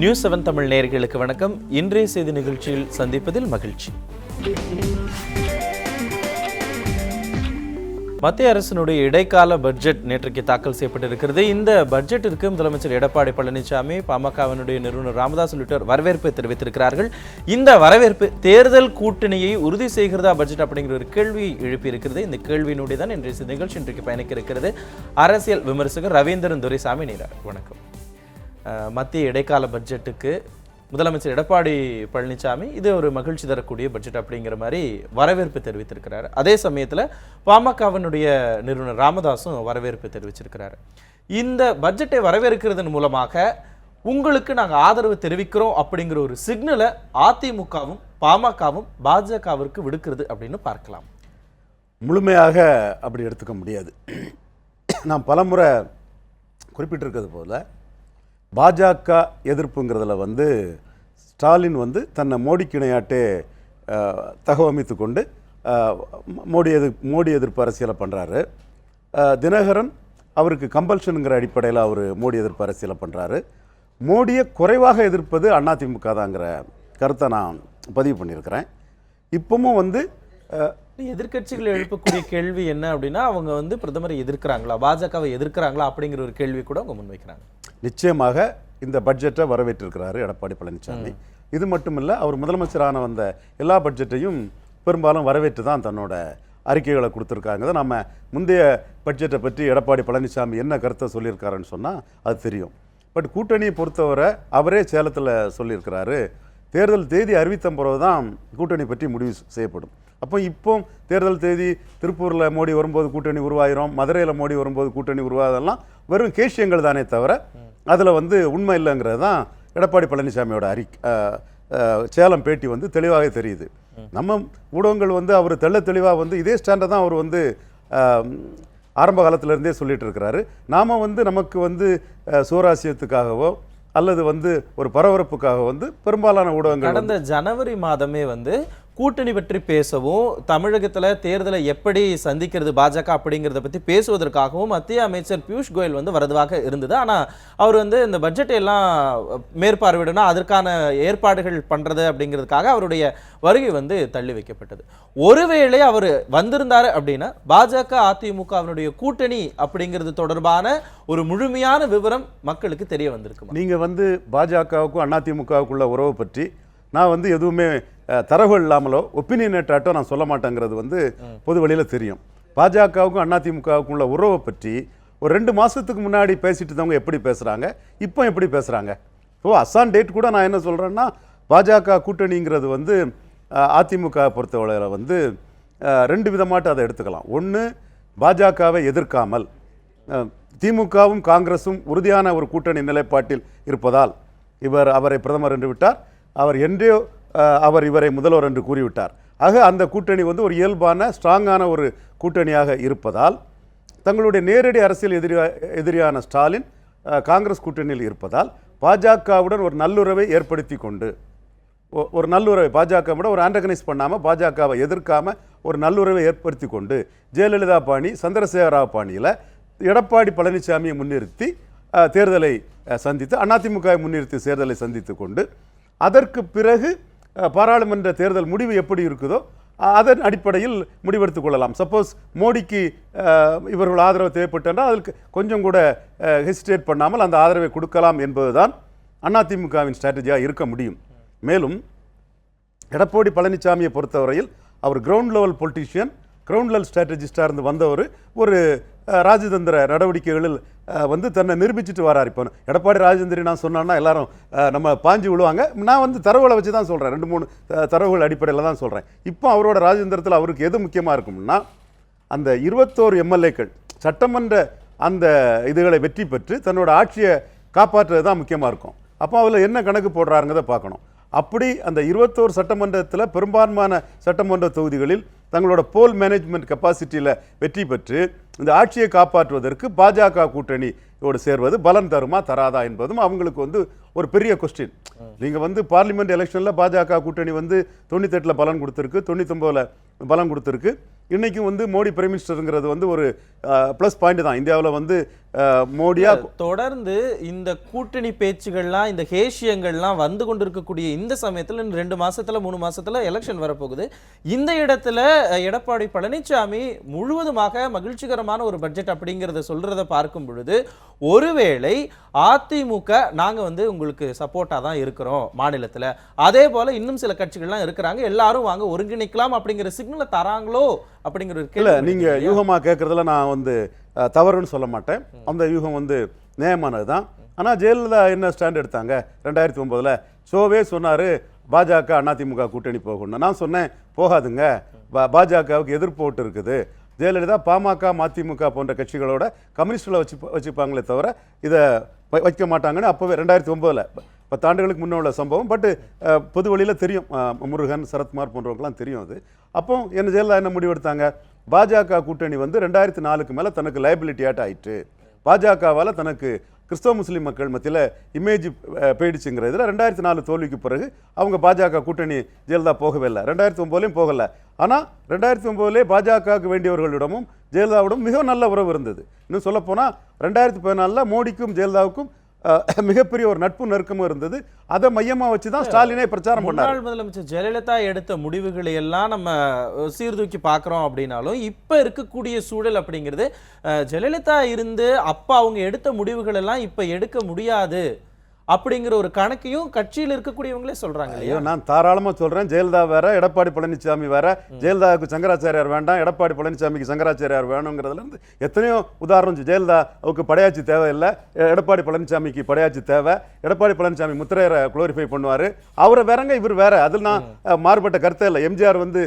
News 7 Tamil நேயர்களுக்கு வணக்கம். இன்றைய செய்தி நிகழ்ச்சியில் சந்திப்பதில் மகிழ்ச்சி. மத்திய அரசினுடைய இடைக்கால பட்ஜெட் நேற்றைக்கு தாக்கல் செய்யப்பட்டிருக்கிறது. இந்த பட்ஜெட்டிற்கு முதலமைச்சர் எடப்பாடி பழனிசாமி, பாமகவினுடைய நிறுவனர் ராமதாஸ் உள்ளிட்டோர் வரவேற்பை தெரிவித்திருக்கிறார்கள். இந்த வரவேற்பு தேர்தல் கூட்டணியை உறுதி செய்கிறதா பட்ஜெட் அப்படிங்கிற ஒரு கேள்வி எழுப்பியிருக்கிறது. இந்த கேள்வியினுடைய தான் இன்றைய நிகழ்ச்சி இன்றைக்கு பயணிக்க இருக்கிறது. அரசியல் விமர்சகர் ரவீந்திரன் துரைசாமி நீரார், வணக்கம். மத்திய இடைக்கால பட்ஜெட்டுக்கு முதலமைச்சர் எடப்பாடி பழனிசாமி இது ஒரு மகிழ்ச்சி தரக்கூடிய பட்ஜெட் அப்படிங்கிற மாதிரி வரவேற்பு தெரிவித்திருக்கிறார். அதே சமயத்தில் பாமகவினுடைய நிறுவனர் ராமதாஸும் வரவேற்பு தெரிவிச்சிருக்கிறார். இந்த பட்ஜெட்டை வரவேற்கிறதன் மூலமாக உங்களுக்கு நாங்கள் ஆதரவு தெரிவிக்கிறோம் அப்படிங்கிற ஒரு சிக்னலை அதிமுகவும் பாமகவும் பாஜகவிற்கு விடுக்கிறது அப்படின்னு பார்க்கலாம். முழுமையாக அப்படி எடுத்துக்க முடியாது. நாம் பலமுறை குறிப்பிட்டிருக்கிறது போல பாஜக எதிர்ப்புங்கிறதுல ஸ்டாலின் தன்னை மோடிக்கு இணையாட்டே தகவமைத்து கொண்டு மோடி எதிர்ப்பு அரசியலை பண்ணுறாரு. தினகரன் அவருக்கு கம்பல்ஷனுங்கிற அடிப்படையில் அவர் மோடி எதிர்ப்பு அரசியலை பண்ணுறாரு. மோடியை குறைவாக எதிர்ப்பது அதிமுக தாங்கிற கருத்தை நான் பதிவு பண்ணியிருக்கிறேன். இப்பவும் எதிர்க்கட்சிகள் எழுப்பக்கூடிய கேள்வி என்ன அப்படின்னா, அவங்க பிரதமரை எதிர்க்கிறாங்களா, பாஜகவை எதிர்க்கிறாங்களா அப்படிங்கிற ஒரு கேள்வி கூட அவங்க முன்வைக்கிறாங்க. நிச்சயமாக இந்த பட்ஜெட்டை வரவேற்றிருக்கிறாரு எடப்பாடி பழனிசாமி. இது மட்டுமில்லை, அவர் முதலமைச்சரான வந்த எல்லா பட்ஜெட்டையும் பெரும்பாலும் வரவேற்று தான் தன்னோட அறிக்கைகளை கொடுத்துருக்காங்க. நம்ம முந்தைய பட்ஜெட்டை பற்றி எடப்பாடி பழனிசாமி என்ன கருத்தை சொல்லியிருக்காருன்னு சொன்னால் அது தெரியும். பட் கூட்டணியை பொறுத்தவரை அவரே சேலத்தில் சொல்லியிருக்கிறாரு, தேர்தல் தேதி அறிவித்த பிறகு தான் கூட்டணி பற்றி முடிவு செய்யப்படும். இப்போ தேர்தல் தேதி திருப்பூரில் மோடி வரும்போது கூட்டணி உருவாயிரும், மதுரையில் மோடி வரும்போது கூட்டணி உருவாதெல்லாம் வெறும் கேஷியங்கள் தானே தவிர அதில் உண்மை இல்லைங்கிறது தான் எடப்பாடி பழனிசாமியோட சேலம் பேட்டி தெளிவாக தெரியுது. நம்ம ஊடகங்கள் அவர் தெளிவாக இதே ஸ்டாண்டை தான் அவர் ஆரம்ப காலத்திலேருந்தே சொல்லிட்டு இருக்கிறாரு. நாம் நமக்கு சோராசியத்துக்காகவோ அல்லது ஒரு பரபரப்புக்காக பெரும்பாலான ஊடகங்கள் கடந்த ஜனவரி மாதமே கூட்டணி பற்றி பேசவும், தமிழகத்தில் தேர்தலை எப்படி சந்திக்கிறது பாஜக அப்படிங்கிறத பற்றி பேசுவதற்காகவும் மத்திய அமைச்சர் பியூஷ் கோயல் வரதுவாக இருந்தது. ஆனால் அவர் இந்த பட்ஜெட்டை எல்லாம் மேற்பார்வையிடணும், அதற்கான ஏற்பாடுகள் பண்ணுறது அப்படிங்கிறதுக்காக அவருடைய வருகை தள்ளி வைக்கப்பட்டது. ஒருவேளை அவர் வந்திருந்தார் அப்படின்னா பாஜக அதிமுகவினுடைய கூட்டணி அப்படிங்கிறது தொடர்பான ஒரு முழுமையான விவரம் மக்களுக்கு தெரிய வந்திருக்கு. நீங்கள் பாஜகவுக்கும் அதிமுகவுக்குள்ள உறவு பற்றி நான் எதுவுமே தரவுகள் இல்லாமலோ ஒப்பீனியனேட்டாட்டோ நான் சொல்ல மாட்டேங்கிறது பொது வழியில் தெரியும். பாஜகவுக்கும் அதிமுகவுக்கும் உள்ள உறவை பற்றி ஒரு 2 மாதத்துக்கு முன்னாடி பேசிட்டு இருந்தவங்க எப்படி பேசுகிறாங்க, இப்போ எப்படி பேசுகிறாங்க. அசான் டேட் கூட நான் என்ன சொல்கிறேன்னா, பாஜக கூட்டணிங்கிறது அதிமுக பொறுத்தவரையில் 2 விதமாட்டு அதை எடுத்துக்கலாம். ஒன்று, பாஜகவை எதிர்க்காமல் திமுகவும் காங்கிரஸும் உறுதியான ஒரு கூட்டணி நிலைப்பாட்டில் இருப்பதால் அவரை பிரதமர் என்று விட்டார், அவர் இவரை முதல்வர் என்று கூறிவிட்டார். ஆக அந்த கூட்டணி ஒரு இயல்பான ஸ்ட்ராங்கான ஒரு கூட்டணியாக இருப்பதால் தங்களுடைய நேரடி அரசியல் எதிரியான ஸ்டாலின் காங்கிரஸ் கூட்டணியில் இருப்பதால் பாஜகவுடன் ஒரு நல்லுறவை ஏற்படுத்தி கொண்டு ஒரு நல்லுறவை பாஜகவுடன் ஒரு ஆண்டகனைஸ் பண்ணாமல் பாஜகவை எதிர்க்காமல் ஒரு நல்லுறவை ஏற்படுத்தி கொண்டு ஜெயலலிதா பாணி சந்திரசேகர ராவ் பாணியில் எடப்பாடி பழனிசாமியை முன்னிறுத்தி தேர்தலை சந்தித்து அதிமுகவை முன்னிறுத்தி தேர்தலை சந்தித்து கொண்டு அதற்கு பிறகு பாராளுமன்ற தேர்தல் முடிவு எப்படி இருக்குதோ அதன் அடிப்படையில் முடிவெடுத்துக் கொள்ளலாம். சப்போஸ் மோடிக்கு இவர்கள் ஆதரவு தேவைப்பட்டால் அதற்கு கொஞ்சம் கூட ஹெசிடேட் பண்ணாமல் அந்த ஆதரவை கொடுக்கலாம் என்பதுதான் அதிமுகவின் ஸ்ட்ராட்டஜியாக இருக்க முடியும். மேலும் எடப்பாடி பழனிசாமியை பொறுத்தவரையில் அவர் ground level politician, ground level ஸ்ட்ராட்டஜிஸ்டாக இருந்து வந்தவர் ஒரு ராஜதந்திர நடவடிக்கைகளில் தன்னை நிரூபிச்சுட்டு வரார். இப்போ எடப்பாடி ராஜேந்திரி நான் சொன்னேன்னா எல்லாரும் நம்ம பாஞ்சு விழுவாங்க. நான் தரவுகளை வச்சு தான் சொல்கிறேன், 2-3 தரவுகள் அடிப்படையில் தான் சொல்கிறேன். இப்போ அவரோட ராஜதந்திரத்தில் அவருக்கு எது முக்கியமாக இருக்கும்னா, அந்த 21 எம்எல்ஏக்கள் சட்டமன்ற அந்த இதுகளை வெற்றி பெற்று தன்னோட ஆட்சியை காப்பாற்றுறது தான் முக்கியமாக இருக்கும். அப்போ அதில் என்ன கணக்கு போடுறாருங்கிறத பார்க்கணும். அப்படி அந்த 21 சட்டமன்றத்தில் பெரும்பான்மையான சட்டமன்ற தொகுதிகளில் தங்களோட போல் மேனேஜ்மெண்ட் கெப்பாசிட்டியில் வெற்றி பெற்று இந்த ஆட்சியை காப்பாற்றுவதற்கு பாஜக கூட்டணியோடு சேர்வது பலன் தருமா தராதா என்பதும் அவங்களுக்கு ஒரு பெரிய கொஸ்டின். நீங்கள் பார்லிமெண்ட் எலெக்ஷனில் பாஜக கூட்டணி 98 பலன் கொடுத்துருக்கு, 99 பலன் கொடுத்துருக்கு. இன்றைக்கும் மோடி பிரைம் மினிஸ்டருங்கிறது ஒரு ப்ளஸ் பாயிண்ட் தான். இந்தியாவில் மோடியா தொடர்ந்து இந்த கூட்டணி பேச்சுகள்லாம் இந்த ஹேஷியங்கள்லாம் வந்து கொண்டிருக்கக்கூடிய இந்த சமயத்துல 2 மாசத்துல 3 மாசத்துல எலெக்ஷன் வரப்போகுது. இந்த இடத்துல எடப்பாடி பழனிசாமி முழுவதுமாக மகிழ்ச்சிகரமான ஒரு பட்ஜெட் அப்படிங்கிறத சொல்றத பார்க்கும் பொழுது ஒருவேளை அதிமுக நாங்க வந்து உங்களுக்கு சப்போர்ட்டா தான் இருக்கிறோம் மாநிலத்துல, அதே போல இன்னும் சில கட்சிகள்லாம் இருக்கிறாங்க, எல்லாரும் வாங்க ஒருங்கிணைக்கலாம் அப்படிங்கிற சிக்னலை தராங்களோ அப்படிங்கிற ஒரு இல்ல கேள்வி. நீங்க யூகமா கேட்கறதுல நான் வந்து தவறுன்னு சொல்ல மாட்டேன். அந்த யூகம் வந்து நியாயமானது தான். ஆனா ஜெயலலிதா என்ன ஸ்டாண்ட் எடுத்தாங்க 2009 ஷோவே சொன்னாரு பாஜக அதிமுக கூட்டணி போகணும். நான் சொன்னேன் போகாதுங்க, பாஜகவுக்கு எதிர்ப்பு ஓட்டு இருக்குது. ஜெயலலிதா பாமக மதிமுக போன்ற கட்சிகளோட கம்யூனிஸ்டில் வச்சுப்பாங்களே தவிர இதை வைக்க மாட்டாங்கன்னு அப்போவே 2009 10 ஆண்டுகளுக்கு முன்னே உள்ள சம்பவம். பட் பொது வழியில் தெரியும், முருகன் சரத்குமார் போன்றவங்களாம் தெரியும் அது. அப்போ என்ன ஜெயலலிதா என்ன முடிவெடுத்தாங்க, பாஜக கூட்டணி வந்து 2004 மேலே தனக்கு லைபிலிட்டியாட்ட ஆயிட்டு, பாஜகவால் தனக்கு கிறிஸ்தவ முஸ்லீம் மக்கள் மத்தியில் இமேஜ் போயிடுச்சுங்கிறதுல 2004 தோல்விக்கு பிறகு அவங்க பாஜக கூட்டணி ஜெயலலிதா போகவே இல்லை, 2009 போகலை. ஆனால் 2009 பாஜகவுக்கு வேண்டியவர்களிடமும் ஜெயலலிதாவிடம் மிக நல்ல உறவு இருந்தது. இன்னும் சொல்லப்போனால் 2014 மோடிக்கும் ஜெயலலிதாவுக்கும் மிகப்பெரிய ஒரு நட்பு நெருக்கமும் இருந்தது. அதை மையமாக வச்சு தான் ஸ்டாலினே பிரச்சாரம் பண்ணார். முன்னாள் முதலமைச்சர் ஜெயலலிதா எடுத்த முடிவுகளை எல்லாம் நம்ம சீர்தூக்கி பார்க்குறோம் அப்படின்னாலும் இப்போ இருக்கக்கூடிய சூழல் அப்படிங்கிறது ஜெயலலிதா இருந்து அப்போ அவங்க எடுத்த முடிவுகள் எல்லாம் இப்போ எடுக்க முடியாது அப்படிங்கிற ஒரு கணக்கையும் கட்சியில் இருக்கக்கூடியவங்களே சொல்றாங்க. ஐயோ நான் தாராளமாக சொல்கிறேன், ஜெயலலிதா வேற, எடப்பாடி பழனிசாமி வேற. ஜெயலலிதாவுக்கு சங்கராச்சாரியார் வேண்டாம், எடப்பாடி பழனிசாமிக்கு சங்கராச்சாரியார் வேணுங்கிறதுலேருந்து எத்தனையோ உதாரணம். ஜெயலலிதாவுக்கு படையாட்சி தேவையில்லை, எடப்பாடி பழனிசாமிக்கு படையாட்சி தேவை. எடப்பாடி பழனிசாமி முத்திரையரை குளோரிஃபை பண்ணுவார், அவரை வேறங்க இவர் வேற. அதில் நான் மாறுபட்ட கருத்தே இல்லை. எம்ஜிஆர் வந்து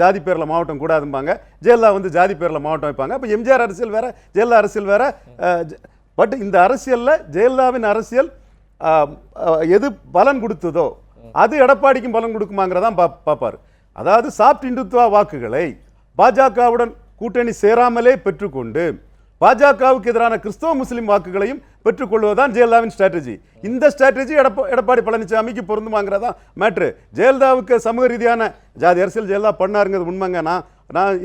ஜாதி பேரில் மாவட்டம் கூடாதும்பாங்க, ஜெயலலிதா வந்து ஜாதி பேரில் மாவட்டம் வைப்பாங்க. அப்போ எம்ஜிஆர் அரசியல் வேற, ஜெயலலிதா அரசியல் வேற. பட் இந்த அரசியலில் ஜெயலலிதாவின் அரசியல் எது பலன் கொடுத்ததோ அது எடப்பாடிக்கும் பலன் கொடுக்குமாங்கிறதான் பார்ப்பார். அதாவது சாப்ட் இந்துத்துவா வாக்குகளை பாஜகவுடன் கூட்டணி சேராமலே பெற்றுக்கொண்டு பாஜகவுக்கு எதிரான கிறிஸ்தவ முஸ்லீம் வாக்குகளையும் பெற்றுக்கொள்வதுதான் ஜெயலலிதாவின் ஸ்ட்ராட்டஜி. இந்த ஸ்ட்ராட்டஜி எடப்பாடி பழனிசாமிக்கு பொருந்துமாங்கிறதா மேட்ரு. ஜெயலலிதாவுக்கு சமூக ரீதியான ஜாதி அரசியல் ஜெயலலிதா பண்ணாருங்கிறது உண்மைங்க. நான்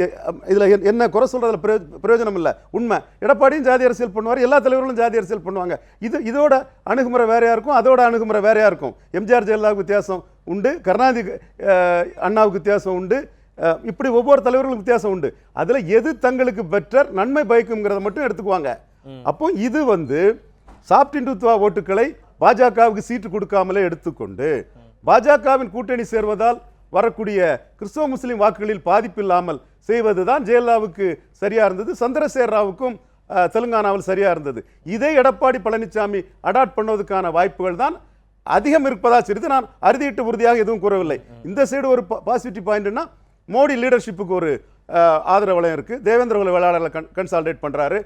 இதில் என்ன குறை சொல்கிறதுல பிரயோஜனம் இல்லை, உண்மை. எடப்பாடியும் ஜாதி அரசியல் பண்ணுவார், எல்லா தலைவர்களும் ஜாதி அரசியல் பண்ணுவாங்க. இதோட அணுகுமுறை வேறையாக இருக்கும், அதோட அணுகுமுறை வேறையாக இருக்கும். எம்ஜிஆர் ஜெயலலிதாவுக்கு வித்தியாசம் உண்டு, கருணாநிதி அண்ணாவுக்கு வித்தியாசம் உண்டு, இப்படி ஒவ்வொரு தலைவர்களுக்கும் வித்தியாசம் உண்டு. அதில் எது தங்களுக்கு பெட்டர் நன்மை பயக்குங்கிறத மட்டும் எடுத்துக்குவாங்க. அப்போ இது வந்து சாப்ட் இந்துத்துவா ஓட்டுக்களை பாஜகவுக்கு சீட்டு கொடுக்காமலே எடுத்துக்கொண்டு பாஜகவின் கூட்டணி சேர்வதால் வரக்கூடிய கிறிஸ்தவ முஸ்லீம் வாக்குகளில் பாதிப்பு இல்லாமல் செய்வதுதான் ஜெயலலிதாவுக்கு சரியா இருந்தது, சந்திரசேகர ராவுக்கும் தெலுங்கானாவில் சரியா இருந்தது. இதை எடப்பாடி பழனிசாமி அடாப்ட் பண்ணுவதற்கான வாய்ப்புகள் தான் அதிகம் இருப்பதா சிறிது. நான் அறுதியிட்டு உறுதியாக எதுவும் கூறவில்லை. இந்த சைடு ஒரு பாசிட்டிவ் பாயிண்ட்னா மோடி லீடர்ஷிப்புக்கு ஒரு ஆதரவு வளையம் இருக்கு. தேவேந்திர குல வேளாளர்களை கன்சால்டேட் பண்றாரு,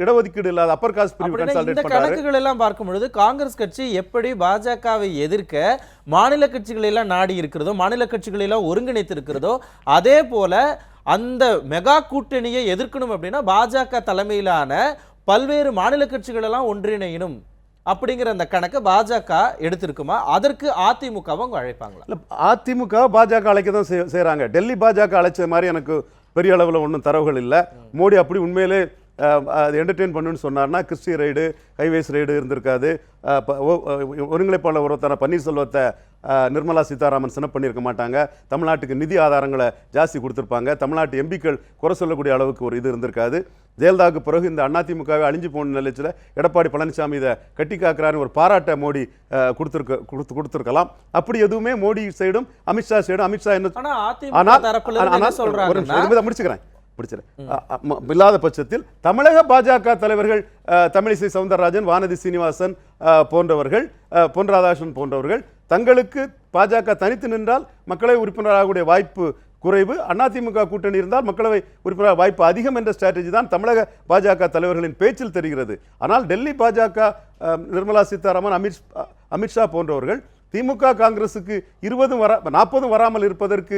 இடஒதுக்கீடு இல்லாத அப்பர் காஸ்ட் பிரிவு கன்சால்டேட் பண்றாரு. கணக்குகள் எல்லாம் பார்க்கும் பொழுது காங்கிரஸ் கட்சி எப்படி பாஜகவை எதிர்க்க மாநில கட்சிகளை எல்லாம் நாடி இருக்கிறதோ, மாநில கட்சிகளை எல்லாம் ஒருங்கிணைத்து இருக்கிறதோ, அதே போல அந்த மெகா கூட்டணியை எதிர்க்கணும் அப்படின்னா பாஜக தலைமையிலான பல்வேறு மாநில கட்சிகள் எல்லாம் ஒன்றிணையணும் அப்படிங்கிற அந்த கணக்கு பாஜக எடுத்திருக்குமா? அதற்கு அதிமுகவும் அழைப்பாங்களா? இல்லை, அதிமுக பாஜக அழைக்க தான் செய்கிறாங்க. டெல்லி பாஜக அழைச்ச மாதிரி எனக்கு பெரிய அளவில் ஒன்றும் தரவுகள் இல்லை. மோடி அப்படி உண்மையிலே அது என்டர்டெயின் பண்ணுன்னு சொன்னார்னா கிறிஸ்டி ரைடு, ஹைவேஸ் ரைடு இருந்திருக்காது. ஒருங்கிணைப்பாளர் ஒருத்தர பன்னீர்செல்வத்தை நிர்மலா சீதாராமன் சின்ன பண்ணியிருக்க மாட்டாங்க. தமிழ்நாட்டுக்கு நிதி ஆதாரங்களை ஜாஸ்தி கொடுத்துருப்பாங்க. தமிழ்நாட்டு எம்பிக்கள் குறை சொல்லக்கூடிய அளவுக்கு ஒரு இது இருந்திருக்காது. ஜெயலலிதாவுக்கு பிறகு இந்த அதிமுகவை அழிஞ்சு போன நிலையில் எடப்பாடி பழனிசாமி இதை கட்டி காக்கிறாருன்னு ஒரு பாராட்டை மோடி கொடுத்துருக்கலாம். அப்படி எதுவுமே மோடி சைடும் அமித்ஷா சைடும் அமித்ஷா என்ன முடிச்சுக்கிறேன் இல்லாத பட்சத்தில் தமிழக பாஜக தலைவர்கள் தமிழிசை சவுந்தரராஜன், வானதி சீனிவாசன் போன்றவர்கள், பொன் ராதாகிருஷ்ணன் போன்றவர்கள் தங்களுக்கு பாஜக தனித்து நின்றால் மக்களவை உறுப்பினராகக்கூடிய வாய்ப்பு குறைவு, அதிமுக கூட்டணி இருந்தால் மக்களவை உறுப்பினர் வாய்ப்பு அதிகம் என்ற ஸ்ட்ராட்டஜி தான் தமிழக பாஜக தலைவர்களின் பேச்சில் தெரிகிறது. ஆனால் டெல்லி பாஜக நிர்மலா சீதாராமன், அமித்ஷா போன்றவர்கள் திமுக காங்கிரசுக்கு 40 வராமல் இருப்பதற்கு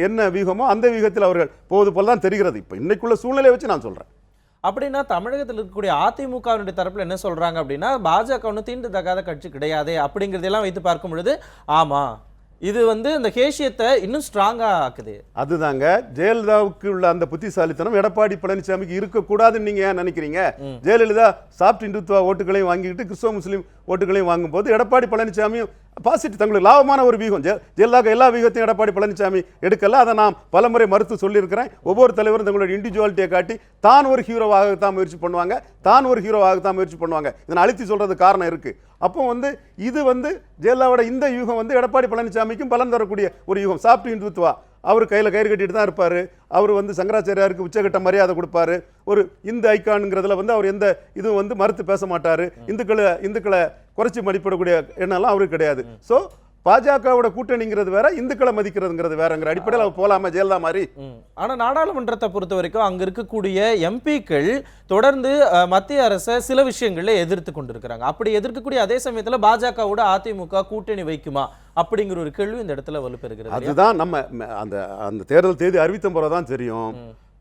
என்ன வியூகமோ அந்த வியூகத்தில் அவர்கள் போவது போல தான் தெரிகிறது. இப்போ இன்னைக்குள்ள சூழ்நிலையை வச்சு நான் சொல்றேன். அப்படின்னா தமிழகத்தில் இருக்கக்கூடிய அதிமுகவினுடைய தரப்புல என்ன சொல்றாங்க அப்படின்னா பாஜக ஒன்றும் தீண்டத்தகாத கட்சி கிடையாது அப்படிங்கிறதெல்லாம் வைத்து பார்க்கும் பொழுது ஆமா இது வந்து அந்த கேஷியத்தை இன்னும் ஸ்ட்ராங்கா ஆக்குது. அதுதாங்க ஜெயலலிதாவுக்கு உள்ள அந்த புத்திசாலித்தனம் எடப்பாடி பழனிசாமிக்கு இருக்கக்கூடாதுன்னு நீங்க ஏன் நினைக்கிறீங்க? ஜெயலலிதா சாப்ட் இந்துத்துவா ஓட்டுகளையும் வாங்கிக்கிட்டு கிறிஸ்தவ முஸ்லீம் ஓட்டுகளையும் வாங்கும்போது எடப்பாடி பழனிசாமியும் பாசிட்டிவ் தங்களுக்கு லாபமான ஒரு வியூகம். ஜெயலலிதாவுக்கு எல்லா வியூகத்தையும் எடப்பாடி பழனிசாமி எடுக்கல. அதை நான் பலமுறை மறுத்து சொல்லியிருக்கிறேன். ஒவ்வொரு தலைவரும் தங்களுடைய இண்டிவிஜுவாலிட்டியை காட்டி தான் ஒரு ஹீரோவாகத்தான் முயற்சி பண்ணுவாங்க, தான் ஒரு ஹீரோவாகத்தான் முயற்சி பண்ணுவாங்க. இதை அழுத்தி சொல்றது காரணம் இருக்கு. அப்போ வந்து இது வந்து ஜெயலலிதாவோட இந்த யூகம் வந்து எடப்பாடி பழனிசாமிக்கும் பலன் தரக்கூடிய ஒரு யூகம். சாப்ட் இந்துத்துவா அவர் கையில் கயிறு கட்டிட்டு தான் இருப்பார். அவர் வந்து சங்கராச்சாரியாருக்கு உச்சகட்ட மரியாதை கொடுப்பாரு. ஒரு இந்து ஐக்கானுங்கிறதுல வந்து அவர் எந்த இதுவும் வந்து மறுத்து பேச மாட்டார். இந்துக்களை குறைச்சி மதிப்பிடக்கூடிய எண்ணம்லாம் அவருக்கு கிடையாது. ஸோ பாஜகவோட கூட்டணிங்கிறது வேற, இந்துக்களை மதிக்கிறதுங்கிறது வேறங்கிற அடிப்படையில் அவர் போலாமா ஜெயலலிதா மாதிரி. ஆனா நாடாளுமன்றத்தை பொறுத்த வரைக்கும் அங்க இருக்கக்கூடிய எம்பிக்கள் தொடர்ந்து மத்திய அரசை சில விஷயங்கள்ல எதிர்த்து கொண்டிருக்கிறாங்க. அப்படி எதிர்க்கக்கூடிய அதே சமயத்துல பாஜகவோட அதிமுக கூட்டணி வைக்குமா அப்படிங்கிற ஒரு கேள்வி இந்த இடத்துல வலுப்பெறுகிறது. அதுதான் நம்ம அந்த தேர்தல் தேதி அறிவித்த போறதான் தெரியும்.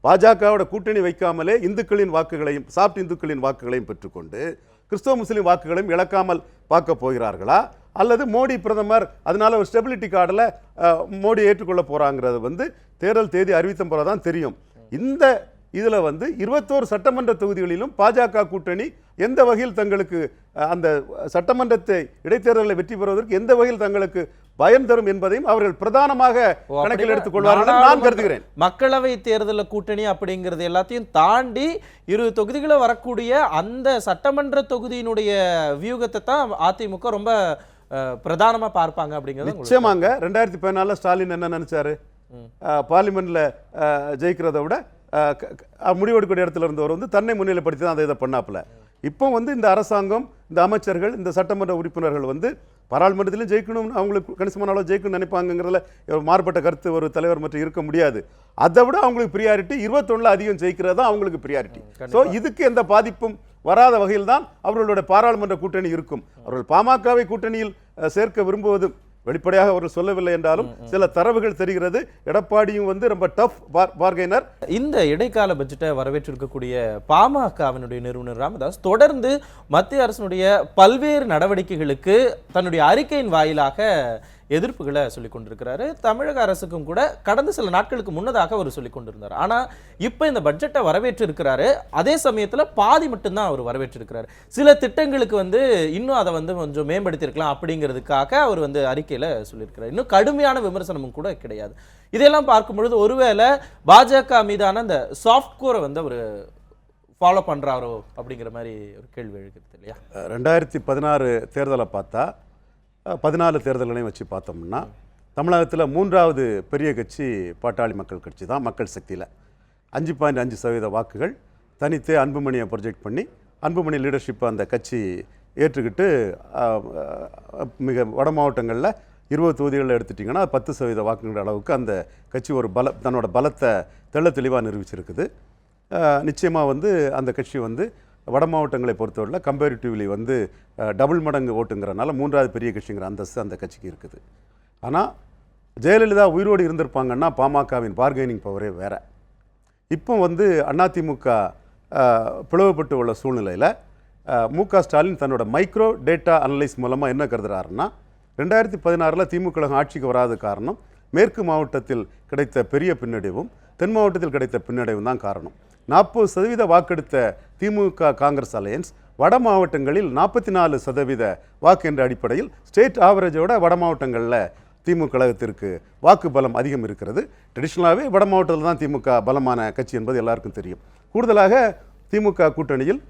பாஜகவோட கூட்டணி வைக்காமலே இந்துக்களின் வாக்குகளையும் சாப்ட் இந்துக்களின் வாக்குகளையும் பெற்றுக்கொண்டு கிறிஸ்தவ முஸ்லீம் வாக்குகளையும் இழக்காமல் பார்க்க போகிறார்களா, அல்லது மோடி பிரதமர் அதனால ஒரு ஸ்டெபிலிட்டி கார்டில் மோடி ஏற்றுக்கொள்ள போறாங்கிறது வந்து தேர்தல் தேதி அறிவித்த போறதான் தெரியும். இந்த இதுல வந்து 21 சட்டமன்ற தொகுதிகளிலும் பாஜக கூட்டணி எந்த வகையில் தங்களுக்கு அந்த சட்டமன்றத்தை இடைத்தேர்தலில் வெற்றி பெறுவதற்கு எந்த வகையில் தங்களுக்கு பயன் தரும் என்பதையும் அவர்கள் பிரதானமாக கணக்கில் எடுத்துக் கொள்வார்கள் நான் கருதுகிறேன். மக்களவை தேர்தல் கூட்டணி அப்படிங்கிறது எல்லாத்தையும் தாண்டி 20 தொகுதிகளை வரக்கூடிய அந்த சட்டமன்ற தொகுதியினுடைய வியூகத்தை தான் அதிமுக ரொம்ப பிரதானமா பார்ப்பாங்க அப்படிங்கிறது நிச்சயமாங்க. 2014 ஸ்டாலின் என்ன நினைச்சாரு? பார்லிமெண்ட்ல ஜெயிக்கிறத விட முடிவெடுக்கக்கூடிய இடத்துல இருந்தவர் வந்து தன்னை முன்னிலைப்படுத்தி தான் அதை இதை பண்ணாப்புல. இப்போ வந்து இந்த அரசாங்கம், இந்த அமைச்சர்கள், இந்த சட்டமன்ற உறுப்பினர்கள் வந்து பாராளுமன்றத்திலும் ஜெயிக்கணும்னு அவங்களுக்கு கணிசமான அளவு ஜெயிக்கணும்னு நினைப்பாங்கிறதுல மாறுபட்ட கருத்து ஒரு தலைவர் மற்றும் இருக்க முடியாது. அதை விட அவங்களுக்கு பிரியாரிட்டி 21 அதிகம் ஜெயிக்கிறது தான் அவங்களுக்கு பிரியாரிட்டி. ஸோ இதுக்கு எந்த பாதிப்பும் வராத வகையில் தான் அவர்களுடைய பாராளுமன்ற கூட்டணி இருக்கும். அவர்கள் பாமகவை கூட்டணியில் சேர்க்க விரும்புவது வெளிப்படையாக அவர்கள் சொல்லவில்லை என்றாலும் சில தரவுகள் தெரிகிறது. எடப்பாடியும் வந்து ரொம்ப டஃப் பார்கெய்னர். இந்த இடைக்கால பட்ஜெட்டை வரவேற்றிருக்கக்கூடிய பாமகவினுடைய நிறுவனர் ராமதாஸ் தொடர்ந்து மத்திய அரசினுடைய பல்வேறு நடவடிக்கைகளுக்கு தன்னுடைய அறிக்கையின் வாயிலாக எதிர்ப்புகளை சொல்லிக் கொண்டிருக்கிறாரு. தமிழக அரசுக்கும் கூட கடந்த சில நாட்களுக்கு முன்னதாக அவர் சொல்லிக் கொண்டிருந்தார். ஆனா இப்ப இந்த பட்ஜெட்டை வரவேற்று இருக்கிறாரு. அதே சமயத்துல பாதி மட்டும்தான் அவர் வரவேற்றிருக்கிறார். சில திட்டங்களுக்கு வந்து இன்னும் அதை வந்து கொஞ்சம் மேம்படுத்தியிருக்கலாம் அப்படிங்கிறதுக்காக அவர் வந்து அறிக்கையில சொல்லியிருக்கிறார். இன்னும் கடுமையான விமர்சனமும் கூட கிடையாது. இதெல்லாம் பார்க்கும் பொழுது ஒருவேளை பாஜக மீதான அந்த சாஃப்ட் கோரை வந்து அவர் ஃபாலோ பண்றாரோ அப்படிங்கிற மாதிரி ஒரு கேள்வி எழுகிறது இல்லையா? 2016 தேர்தலை பார்த்தா 14 தேர்தல்களையும் வச்சு பார்த்தோம்னா தமிழகத்தில் 3வது பெரிய கட்சி பாட்டாளி மக்கள் கட்சி தான். மக்கள் சக்தியில் 5.5% வாக்குகள் தனித்தே அன்புமணியை ப்ரொஜெக்ட் பண்ணி அன்புமணி லீடர்ஷிப்பை அந்த கட்சி ஏற்றுக்கிட்டு மிக வட மாவட்டங்களில் 20 தொகுதிகளில் எடுத்துட்டிங்கன்னா 10% வாக்குங்கிற அளவுக்கு அந்த கட்சி ஒரு தன்னோட பலத்தை தெள்ள தெளிவாக நிரூபிச்சிருக்குது. நிச்சயமாக வந்து அந்த கட்சி வந்து வட மாவட்டங்களை பொறுத்தவரையில் கம்பேரிட்டிவ்லி வந்து டபுள் மடங்கு ஓட்டுங்கிறனால 3வது பெரிய கட்சிங்கிற அந்தஸ்து அந்த கட்சிக்கு இருக்குது. ஆனால் ஜெயலலிதா உயிரோடு இருந்திருப்பாங்கன்னா பாமகவின் பார்கெனிங் பவரே வேற. இப்போ வந்து அதிமுக பிளவுபட்டு உள்ள சூழ்நிலையில் மு.க. ஸ்டாலின் தன்னோட மைக்ரோ டேட்டா அனலைஸ் மூலமாக என்ன கருதுறாருன்னா 2016 திமுக ஆட்சிக்கு வராத காரணம் மேற்கு மாவட்டத்தில் கிடைத்த பெரிய பின்னடைவும் தென் மாவட்டத்தில் கிடைத்த பின்னடைவும் தான் காரணம். 40% வாக்கெடுத்த திமுக காங்கிரஸ் அலையன்ஸ் வட மாவட்டங்களில் 44% வாக்கு என்ற அடிப்படையில் ஸ்டேட் ஆவரேஜோட வட மாவட்டங்களில் திமுக கழகத்திற்கு வாக்கு பலம் அதிகம் இருக்கிறது. ட்ரெடிஷ்னலாகவே வட மாவட்டத்தில் தான் திமுக பலமான கட்சி என்பது எல்லாருக்கும் தெரியும். கூடுதலாக திமுக கூட்டணியில்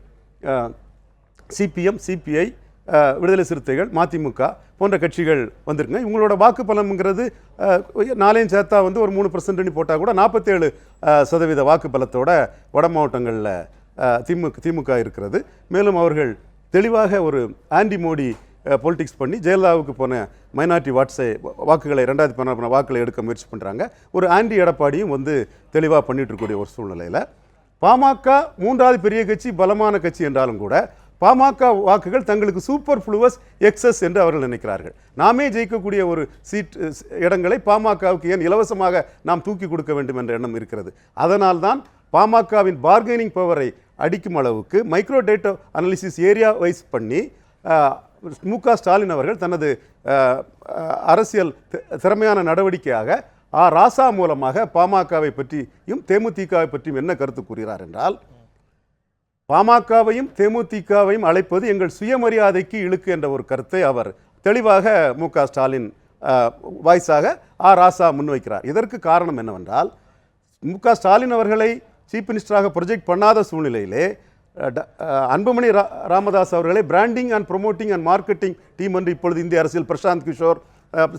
சிபிஎம், சிபிஐ, விடுதலை சிறுத்தைகள், மதிமுக போன்ற கட்சிகள் வந்திருக்குங்க. இவங்களோட வாக்கு பலம்ங்கிறது 4 சேர்த்தா வந்து ஒரு 3% போட்டால் கூட 47% வாக்கு பலத்தோட வட மாவட்டங்களில் திமுக இருக்கிறது. மேலும் அவர்கள் தெளிவாக ஒரு ஆன்டி மோடி பொலிட்டிக்ஸ் பண்ணி ஜெயலலிதாவுக்கு போன மைனாரிட்டி வாக்குகளை 2016 வாக்குகளை எடுக்க முயற்சி பண்ணுறாங்க. ஒரு ஆன்டி எடப்பாடியும் வந்து தெளிவாக பண்ணிட்டு இருக்கக்கூடிய ஒரு சூழ்நிலையில் பாமக 3வது பெரிய கட்சி, பலமான கட்சி என்றாலும் கூட பாமக வாக்குகள் தங்களுக்கு சூப்பர் ஃப்ளூவஸ் எக்ஸஸ் என்று அவர்கள் நினைக்கிறார்கள். நாமே ஜெயிக்கக்கூடிய ஒரு இடங்களை பாமகவுக்கு ஏன் இலவசமாக நாம் தூக்கி கொடுக்க வேண்டும் என்ற எண்ணம் இருக்கிறது. அதனால்தான் பாமகவின் பார்கெனிங் பவரை அடிக்கும் அளவுக்கு micro data analysis area wise பண்ணி மு.க. ஸ்டாலின் அவர்கள் தனது அரசியல் திறமையான நடவடிக்கையாக ராசா மூலமாக பாமகவை பற்றியும் தேமுதிகவை பற்றியும் என்ன கருத்து கூறுகிறார் என்றால், பாமகவையும் தேமுதிகவையும் அழைப்பது எங்கள் சுயமரியாதைக்கு இழுக்கு என்ற ஒரு கருத்தை அவர் தெளிவாக மு.க. ஸ்டாலின் வாய்ஸாக ராசா முன்வைக்கிறார். இதற்கு காரணம் என்னவென்றால், மு.க. ஸ்டாலின் அவர்களை சீஃப் மினிஸ்டராக ப்ரொஜெக்ட் பண்ணாத சூழ்நிலையிலே அன்புமணி ராமதாஸ் அவர்களை branding and promoting and marketing team என்று இப்பொழுது இந்திய அரசியல் பிரசாந்த் கிஷோர்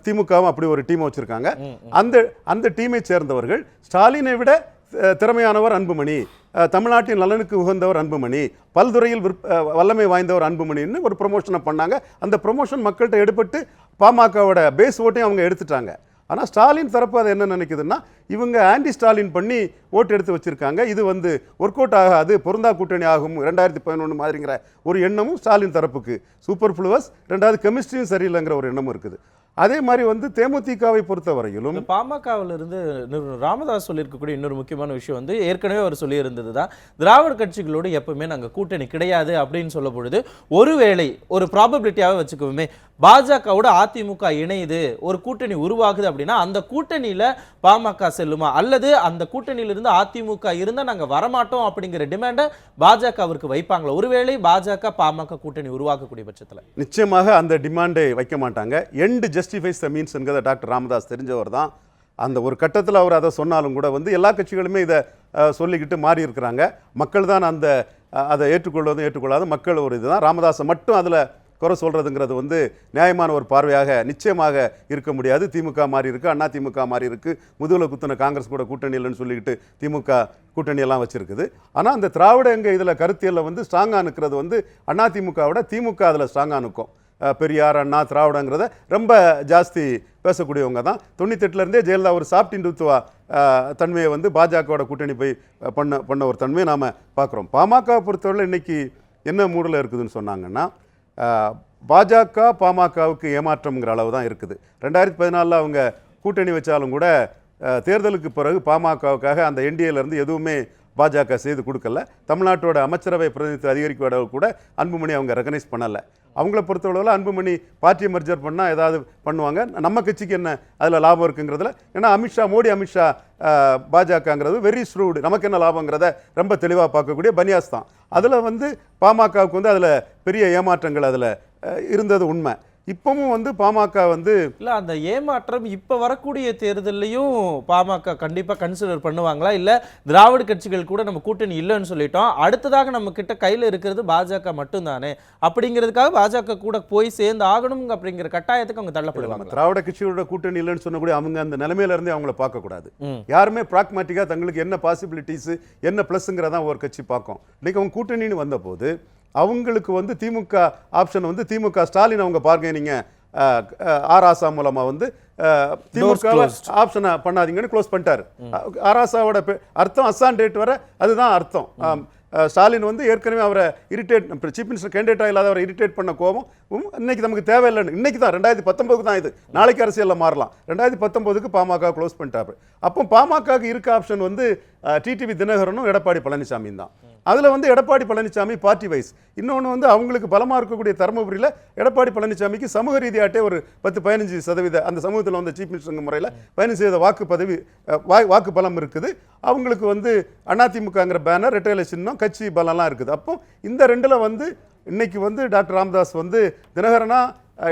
திமுகவும் அப்படி ஒரு டீமை வச்சிருக்காங்க. அந்த டீமை சேர்ந்தவர்கள் ஸ்டாலினை விட திறமையானவர் அன்புமணி, தமிழ்நாட்டின் நலனுக்கு உகந்தவர் அன்புமணி, பல்துறையில் வல்லமை வாய்ந்தவர் அன்புமணின்னு ஒரு ப்ரொமோஷனை பண்ணாங்க. அந்த ப்ரொமோஷன் மக்கள்கிட்ட எடுபட்டு பாமகவோட பேஸ் ஓட்டையும் அவங்க எடுத்துட்டாங்க. ஆனால் ஸ்டாலின் தரப்பு அதை என்ன நினைக்குதுன்னா, இவங்க ஆன்டி ஸ்டாலின் பண்ணி ஓட்டு எடுத்து வச்சிருக்காங்க, இது ஒர்க் அவுட் ஆகாது, பொருந்தா கூட்டணி ஆகும் 2011 மாதிரிங்கிற ஒரு எண்ணமும் ஸ்டாலின் தரப்புக்கு சூப்பர் ஃப்ளூவஸ், ரெண்டாவது கெமிஸ்ட்ரியும் சரியில்லைங்கிற ஒரு எண்ணமும் இருக்குது. அதே மாதிரி தேமுதிகவை பொறுத்தவரையிலும் பாமகவில் இருந்து ராமதாஸ் சொல்லியிருக்கக்கூடிய இன்னொரு முக்கியமான விஷயம் ஏற்கனவே அவர் சொல்லியிருந்தது தான், திராவிட கட்சிகளோடு எப்பவுமே நாங்கள் கூட்டணி கிடையாது அப்படின்னு சொல்ல பொழுது, ஒருவேளை ஒரு ப்ராபபிலிட்டியாகவே வச்சுக்கோமே, பாஜகவோட அதிமுக இணையுது, ஒரு கூட்டணி உருவாகுது அப்படின்னா அந்த கூட்டணியில பாமக செல்லுமா, அல்லது அந்த கூட்டணியிலிருந்து அதிமுக இருந்தால் நாங்கள் வரமாட்டோம் அப்படிங்கிற டிமாண்டை பாஜகவிற்கு வைப்பாங்களா? ஒருவேளை பாஜக பாமக கூட்டணி உருவாக்கக்கூடிய பட்சத்தில் நிச்சயமாக அந்த டிமாண்டை வைக்க மாட்டாங்க. எண்ட் ஜஸ்டிஃபைஸ் த மீன்ஸ் என்கிறத டாக்டர் ராமதாஸ் தெரிஞ்சவர் தான். அந்த ஒரு கட்டத்தில் அவர் அதை சொன்னாலும் கூட எல்லா கட்சிகளுமே இதை சொல்லிக்கிட்டு மாறி இருக்கிறாங்க. மக்கள் தான் அதை ஏற்றுக்கொள்வதும் ஏற்றுக்கொள்ளாத மக்கள் ஒரு இதுதான். ராமதாஸை மட்டும் அதில் குறை சொல்கிறதுங்கிறது நியாயமான ஒரு பார்வையாக நிச்சயமாக இருக்க முடியாது. திமுக மாறி இருக்கு, அண்ணா திமுக மாறி இருக்கு, முதுகுல குத்துன காங்கிரஸ் கூட கூட்டணி இல்லைன்னு சொல்லிக்கிட்டு திமுக கூட்டணியெல்லாம் வச்சிருக்குது. ஆனால் அந்த திராவிட எங்கள் இதில் கருத்தியலில் ஸ்ட்ராங்காக நிற்கிறது அண்ணா திமுகவோட திமுக அதில் ஸ்ட்ராங்காக நிற்கும். பெரியார், அண்ணா, திராவிடங்கிறத ரொம்ப ஜாஸ்தி பேசக்கூடியவங்க தான். 98லேருந்தே ஜெயலலிதா ஒரு சாஃப்ட் இந்துத்துவ தன்மையை பாஜகவோட கூட்டணி போய் பண்ண ஒரு தன்மையை நாம் பார்க்குறோம். பாமக பொறுத்தவரை இன்னைக்கு என்ன மூடில் இருக்குதுன்னு சொன்னாங்கன்னா, பாஜக பாமகவுக்கு ஏமாற்றம்ங்கிற அளவு தான் இருக்குது. 2014 அவங்க கூட்டணி வச்சாலும் கூட தேர்தலுக்கு பிறகு பாமகவுக்காக அந்த என்டிஏலேருந்து எதுவுமே பாஜக செய்து கொடுக்கல. தமிழ்நாட்டோட அமைச்சரவை பிரதிநிதித்துவ அதிகரிக்க கூட அன்புமணி அவங்க ரெகனைஸ் பண்ணலை. அவங்கள பொறுத்தளவில் அன்புமணி பார்ட்டி மர்ஜர் பண்ணால் ஏதாவது பண்ணுவாங்க, நம்ம கட்சிக்கு என்ன அதில் லாபம் இருக்குங்கிறதுல. ஏன்னா மோடி அமித்ஷா பாஜகங்கிறது வெரி ஸ்ரூடு, நமக்கு என்ன லாபங்கிறத ரொம்ப தெளிவாக பார்க்கக்கூடிய பனியாஸ் தான். அதில் பாமகவுக்கு அதில் பெரிய ஏமாற்றங்கள் அதில் இருந்தது உண்மை. இப்பவும் பாமக இல்ல அந்த ஏமாற்றம் இப்ப வரக்கூடிய தேர்தலையும் பாமக கண்டிப்பா கன்சிடர் பண்ணுவாங்களா? இல்ல திராவிட கட்சிகள் கூட நம்ம கூட்டணி இல்லைன்னு சொல்லிட்டோம், அடுத்ததாக நம்ம கிட்ட கையில இருக்கிறது பாஜக மட்டும் தானே அப்படிங்கிறதுக்காக பாஜக கூட போய் சேர்ந்து ஆகணும் அப்படிங்கிற கட்டாயத்துக்கு அவங்க தள்ளப்படுவாங்க. திராவிட கட்சிகளோட கூட்டணி இல்லைன்னு சொன்ன கூட அவங்க அந்த நிலைமையில இருந்தே அவங்கள பார்க்க கூடாது. யாருமே பிராக்மேட்டிக்கா தங்களுக்கு என்ன பாசிபிலிட்டிஸ் என்ன பிளஸ்ங்கிறதா ஒரு கட்சி பார்க்கும். இன்னைக்கு அவங்க கூட்டணின்னு வந்த போது அவங்களுக்கு திமுக ஆப்ஷன் திமுக ஸ்டாலின் அவங்க பார்கெனிங்க ஆராசா மூலமா திமுக ஆப்ஷனை பண்ணாதீங்கன்னு க்ளோஸ் பண்ணிட்டாரு. ஆராசாவோட அர்த்தம் அஸ்ஸான் டேட் வர அதுதான் அர்த்தம். ஸ்டாலின் ஏற்கனவே அவரை இரிட்டேட், சீஃப் மினிஸ்டர் கேண்டிடேட்டாக இல்லாத அவரை இரிட்டேட் பண்ண கோபம் இன்னைக்கு நமக்கு தேவையில்லைன்னு. இன்னைக்கு தான் 2019 தான் இது, நாளைக்கு அரசியலில் மாறலாம். 2019க்கு பாமக க்ளோஸ் பண்ணிட்டாரு. அப்போ பாமகக்கு இருக்க ஆப்ஷன் டிடிவி தினகரனும் எடப்பாடி பழனிசாமியும் தான். அதில் எடப்பாடி பழனிசாமி பார்ட்டி வைஸ், இன்னொன்று அவங்களுக்கு பலமாக இருக்கக்கூடிய தருமபுரியில் எடப்பாடி பழனிசாமிக்கு சமூக ரீதியாட்டே ஒரு 10-15% அந்த சமூகத்தில் சீஃப் மினிஸ்டர் முறையில் 15% வாக்கு பலம் இருக்குது. அவங்களுக்கு அதிமுகங்கிற பேனர், ரெட்டையில சின்னம், கட்சி பலம்லாம் இருக்குது. அப்போ இந்த ரெண்டில் இன்னைக்கு டாக்டர் ராமதாஸ் தினகரனா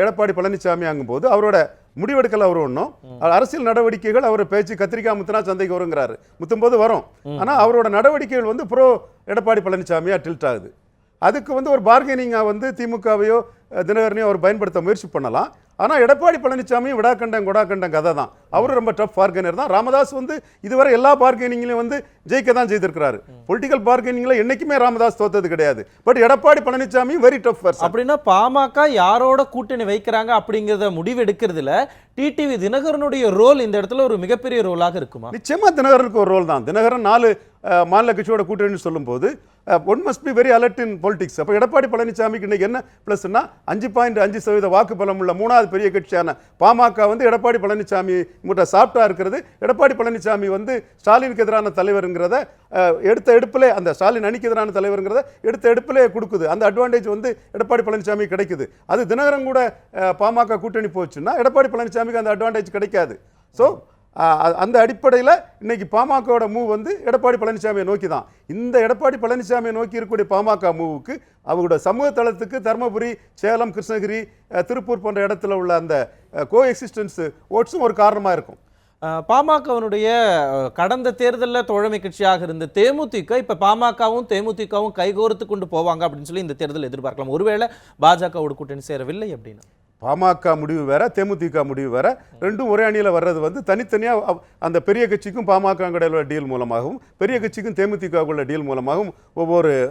எடப்பாடி பழனிசாமி ஆகும்போது அவரோட முடிவெடுக்கல அவர் ஒன்றும். அரசியல் நடவடிக்கைகள் அவர் பேச்சு கத்திரிக்காய் முத்துனா சந்தைக்கு வருங்கிறாரு, முத்தும்போது வரும். ஆனால் அவரோட நடவடிக்கைகள் ப்ரோ எடப்பாடி பழனிசாமியா டில்ட் ஆகுது. அதுக்கு ஒரு பார்கெனிங்காக திமுகவையோ தினகரனையோ அவர் பயன்படுத்த முயற்சி பண்ணலாம். ஆனால் எடப்பாடி பழனிசாமியும் விடாக்கண்டம் கொடாக்கண்டம் கதை தான். அவரும் ரொம்ப டஃப் பார்கெனர் தான். ராமதாஸ் இதுவரை எல்லா பார்கெனிங்லையும் ஜெயிக்க தான் செய்திருக்கிறாரு. பொலிட்டிக்கல் பார்கெனிங்ல என்னைக்குமே ராமதாஸ் தோத்தது கிடையாது. பட் எடப்பாடி பழனிசாமியும் வெரி டஃப் பர்சன். அப்படின்னா பாமக யாரோட கூட்டணி வைக்கிறாங்க அப்படிங்கிறத முடிவு எடுக்கிறதுல டிடிவி தினகரனுடைய ரோல் இந்த இடத்துல ஒரு மிகப்பெரிய ரோலாக இருக்குமா? நிச்சயமா தினகரனுக்கு ஒரு ரோல் தான். தினகரன் 4 மாநில கட்சியோட கூட்டணி சொல்லும் போது one must be very alert in politics. அப்போ எடப்பாடி பழனிசாமிக்கு இன்னைக்கு என்ன பிளஸ்னா 5.5% வாக்கு பலம் உள்ள 3வது பெரிய கட்சியான பாமக வந்து எடப்பாடி பழனிசாமி முட்ட சாப்பிட்டா இருக்கிறது. எடப்பாடி பழனிசாமி வந்து ஸ்டாலினுக்கு எதிரான தலைவருங்கிறத எடுத்த எடுப்பிலே, அந்த ஸ்டாலின் அணிக்கு எதிரான தலைவருங்கிறத எடுத்த எடுப்பிலே கொடுக்குது. அந்த அட்வான்டேஜ் வந்து எடப்பாடி பழனிசாமி கிடைக்குது. அது தினகரன் கூட பாமக கூட்டணி போச்சுன்னா எடப்பாடி பழனிசாமிக்கு அந்த அட்வான்டேஜ் கிடைக்காது. ஸோ அந்த அடிப்படையில் இன்னைக்கு பாமகவோட மூவ் வந்து எடப்பாடி பழனிசாமியை நோக்கி தான். இந்த எடப்பாடி பழனிசாமியை நோக்கி இருக்கக்கூடிய பாமக மூவுக்கு அவங்களோட சமூக தளத்துக்கு தருமபுரி, சேலம், கிருஷ்ணகிரி, திருப்பூர் போன்ற இடத்துல உள்ள அந்த கோ எக்ஸிஸ்டன்ஸ் ஓட்ஸும் ஒரு காரணமாக இருக்கும். பாமகவனுடைய கடந்த தேர்தலில் தோழமை கட்சியாக இருந்த தேமுதிக இப்ப பாமகவும் தேமுதிகவும் கைகோர்த்து கொண்டு போவாங்க அப்படின்னு சொல்லி இந்த தேர்தல் எதிர்பார்க்கலாம். ஒருவேளை பாஜகவோட கூட்டணி சேரவில்லை அப்படின்னா பாமக முடிவு வேற, தேமுதிக முடிவு வேற, ரெண்டும் ஒரே அணியில் வர்றது வந்து தனித்தனியாக அந்த பெரிய கட்சிக்கும் பாமக உள்ள டீல் மூலமாகவும் பெரிய கட்சிக்கும் தேமுதிக உள்ள டீல் மூலமாகவும்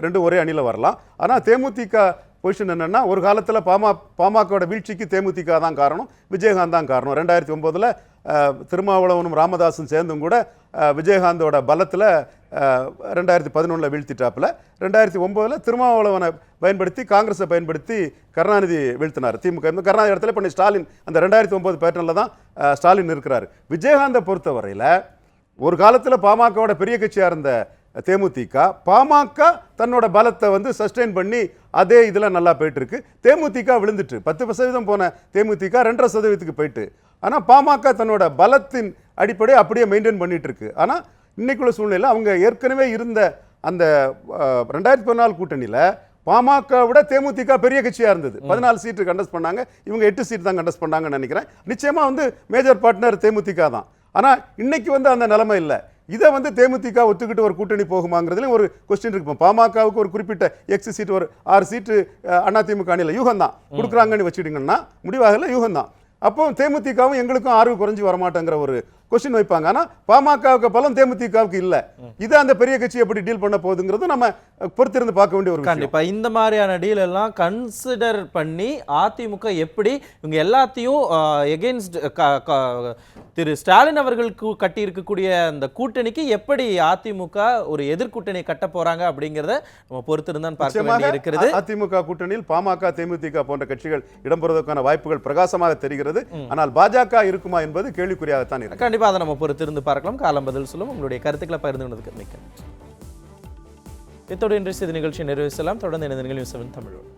ரெண்டும் ஒரே அணியில் வரலாம். ஆனால் தேமுதிக பொசிஷன் என்னன்னா, ஒரு காலத்தில் பாமகவோட வீழ்ச்சிக்கு தேமுதிக தான் காரணம், விஜயகாந்த் தான் காரணம். 2009 திருமாவளவனும் ராமதாசும் சேர்ந்தும் கூட விஜயகாந்தோட பலத்தில் 2011 வீழ்த்திட்டாப்புல. 2009 திருமாவளவனை பயன்படுத்தி, காங்கிரஸை பயன்படுத்தி கருணாநிதி வீழ்த்தினார். திமுக கருணாநிதி இடத்துல இப்போ ஸ்டாலின் அந்த 2009 பேட்டர்னில் தான் ஸ்டாலின் இருக்கிறார். விஜயகாந்தை பொறுத்தவரையில் ஒரு காலத்தில் பாமகவோட பெரிய கட்சியாக இருந்த தேமுதிக பாமக தன்னோட பலத்தை வந்து சஸ்டெயின் பண்ணி அதே இதில் நல்லா போயிட்டு இருக்கு. தேமுதிக விழுந்துட்டு 10% போன தேமுதிக 2.5% போயிட்டு. ஆனால் பாமக தன்னோட பலத்தின் அடிப்படையை அப்படியே மெயின்டைன் பண்ணிட்டு இருக்கு. ஆனால் இன்னைக்குள்ள சூழ்நிலை அவங்க ஏற்கனவே இருந்த அந்த 2014 கூட்டணியில் பாமக விட தேமுதிக பெரிய கட்சியாக இருந்தது. 14 சீட்டு கண்டஸ்ட் பண்ணாங்க, இவங்க 8 சீட் தான் கண்டஸ்ட் பண்ணாங்கன்னு நினைக்கிறேன். நிச்சயமாக வந்து மேஜர் பார்ட்னர் தேமுதிக தான். ஆனால் இன்னைக்கு வந்து அந்த நிலைமை இல்லை. இதை வந்து தேமுதிக ஒத்துக்கிட்டு ஒரு கூட்டணி போகுமாங்கிறதுலையும் ஒரு கொஸ்டின் இருக்கு. பாமகவுக்கு ஒரு குறிப்பிட்ட எக்ஸ் சீட், ஒரு 6 சீட்டு அதிமுக அணியில் யூகம் தான் கொடுக்குறாங்கன்னு வச்சுக்கிட்டீங்கன்னா முடிவாகல யூகம் தான். அப்போ தேமுதிகவும் எங்களுக்கும் ஆர்வம் குறைஞ்சி வரமாட்டேங்கிற ஒரு கொஸ்டின் வைப்பாங்க. ஆனால் பாமகவுக்கு பலம் தேமுதிகவுக்கு இல்லை. இதை அந்த பெரிய கட்சி எப்படி டீல் பண்ண போகுதுங்கிறது நம்ம பொறுத்திருந்து பார்க்க வேண்டிய ஒரு கண்டிப்பா. இந்த மாதிரியான டீல் எல்லாம் கன்சிடர் பண்ணி அதிமுக எப்படி இவங்க எல்லாத்தையும் எகெயின்ஸ்ட் திரு ஸ்டாலின் அவர்களுக்கு கட்டி இருக்கக்கூடிய அந்த கூட்டணிக்கு எப்படி அதிமுக ஒரு எதிர்கூட்டணி கட்ட போறாங்க அப்படிங்கிறத நம்ம பொறுத்திருந்தான் பார்க்க வேண்டி இருக்கிறது. அதிமுக கூட்டணியில் பாமக, தேமுதிக போன்ற கட்சிகள் இடம்பெறுவதற்கான வாய்ப்புகள் பிரகாசமாக தெரிகிறது. ஆனால் பாஜக இருக்குமா என்பது கேள்விக்குறியாகத்தான் இருக்கு. கண்டிப்பா அதை நம்ம பொறுத்திருந்து பார்க்கலாம். காலம் பதில் சொல்லும். உங்களுடைய கருத்துக்களை பகிர்ந்து கொண்டதுக்கு மிக்க. இத்தோடு இன்றைய செய்தி நிகழ்ச்சி நிறைவு செய்யலாம். தொடர்ந்து நியூஸ் 7 தமிழோடு.